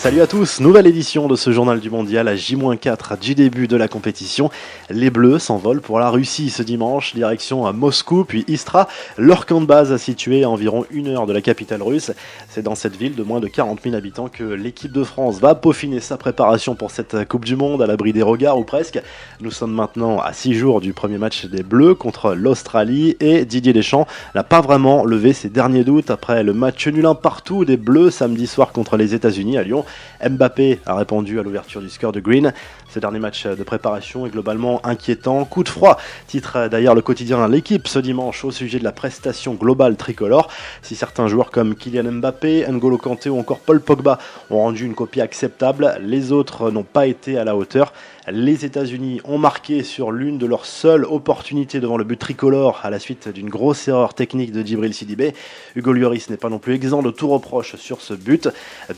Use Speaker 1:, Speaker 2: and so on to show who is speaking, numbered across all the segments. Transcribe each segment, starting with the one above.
Speaker 1: Salut à tous, nouvelle édition de ce journal du mondial à J-4 du début de la compétition. Les Bleus s'envolent pour la Russie ce dimanche, direction à Moscou puis Istra, leur camp de base situé à environ 1 heure de la capitale russe. C'est dans cette ville de moins de 40 000 habitants que l'équipe de France va peaufiner sa préparation pour cette Coupe du Monde à l'abri des regards ou presque. Nous sommes maintenant à 6 jours du premier match des Bleus contre l'Australie et Didier Deschamps n'a pas vraiment levé ses derniers doutes après le match nul un partout des Bleus samedi soir contre les États-Unis à Lyon. Mbappé a répondu à l'ouverture du score de Green. Ce dernier match de préparation est globalement inquiétant. Coup de froid, titre d'ailleurs le quotidien L'équipe ce dimanche au sujet de la prestation globale tricolore. Si certains joueurs comme Kylian Mbappé, N'Golo Kanté ou encore Paul Pogba ont rendu une copie acceptable, les autres n'ont pas été à la hauteur. Les États-Unis ont marqué sur l'une de leurs seules opportunités devant le but tricolore à la suite d'une grosse erreur technique de Djibril Sidibé. Hugo Lloris n'est pas non plus exempt de tout reproche sur ce but.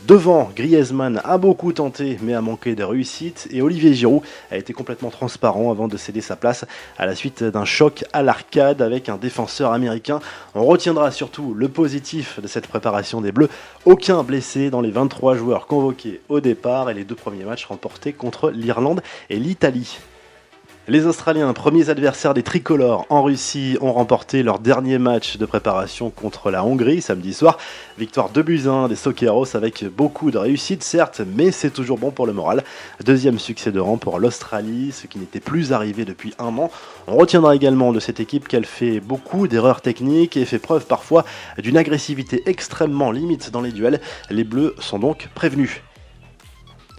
Speaker 1: Devant, Griezmann a beaucoup tenté mais a manqué de réussite et Olivier Giroud a été complètement transparent avant de céder sa place à la suite d'un choc à l'arcade avec un défenseur américain. On retiendra surtout le positif de cette préparation des Bleus. Aucun blessé dans les 23 joueurs convoqués au départ et les deux premiers matchs remportés contre l'Irlande et l'Italie. Les Australiens, premiers adversaires des tricolores en Russie, ont remporté leur dernier match de préparation contre la Hongrie samedi soir. Victoire 2-1 des Soqueros avec beaucoup de réussite certes, mais c'est toujours bon pour le moral. Deuxième succès de rang pour l'Australie, ce qui n'était plus arrivé depuis un an. On retiendra également de cette équipe qu'elle fait beaucoup d'erreurs techniques et fait preuve parfois d'une agressivité extrêmement limite dans les duels. Les Bleus sont donc prévenus.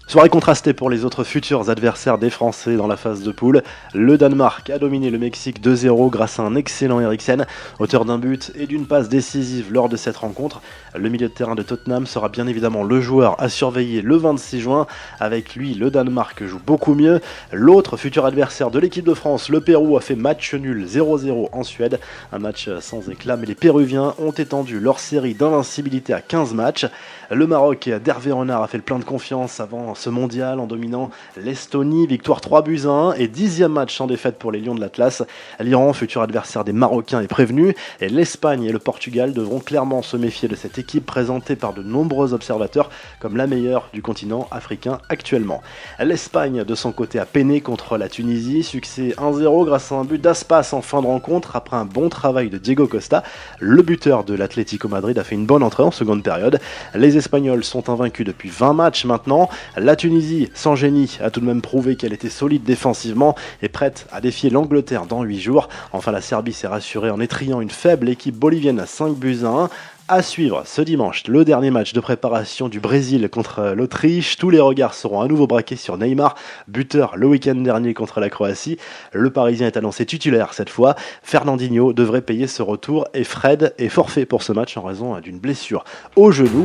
Speaker 1: Soirée contrastée pour les autres futurs adversaires des Français dans la phase de poule. Le Danemark a dominé le Mexique 2-0 grâce à un excellent Eriksen, auteur d'un but et d'une passe décisive lors de cette rencontre. Le milieu de terrain de Tottenham sera bien évidemment le joueur à surveiller le 26 juin. Avec lui, le Danemark joue beaucoup mieux. L'autre futur adversaire de l'équipe de France, le Pérou, a fait match nul 0-0 en Suède. Un match sans éclat, mais les Péruviens ont étendu leur série d'invincibilité à 15 matchs. Le Maroc d'Hervé Renard a fait le plein de confiance avant ce mondial en dominant l'Estonie, victoire 3-1 et 10e match sans défaite pour les Lions de l'Atlas. L'Iran, futur adversaire des Marocains, est prévenu et l'Espagne et le Portugal devront clairement se méfier de cette équipe présentée par de nombreux observateurs comme la meilleure du continent africain actuellement. L'Espagne, de son côté, a peiné contre la Tunisie, succès 1-0 grâce à un but d'Aspas en fin de rencontre après un bon travail de Diego Costa. Le buteur de l'Atlético Madrid a fait une bonne entrée en seconde période. Les Espagnols sont invaincus depuis 20 matchs maintenant. La Tunisie, sans génie, a tout de même prouvé qu'elle était solide défensivement et prête à défier l'Angleterre dans 8 jours. Enfin, la Serbie s'est rassurée en étriant une faible équipe bolivienne à 5-1. À suivre ce dimanche, le dernier match de préparation du Brésil contre l'Autriche. Tous les regards seront à nouveau braqués sur Neymar, buteur le week-end dernier contre la Croatie. Le Parisien est annoncé titulaire cette fois. Fernandinho devrait payer ce retour et Fred est forfait pour ce match en raison d'une blessure au genou.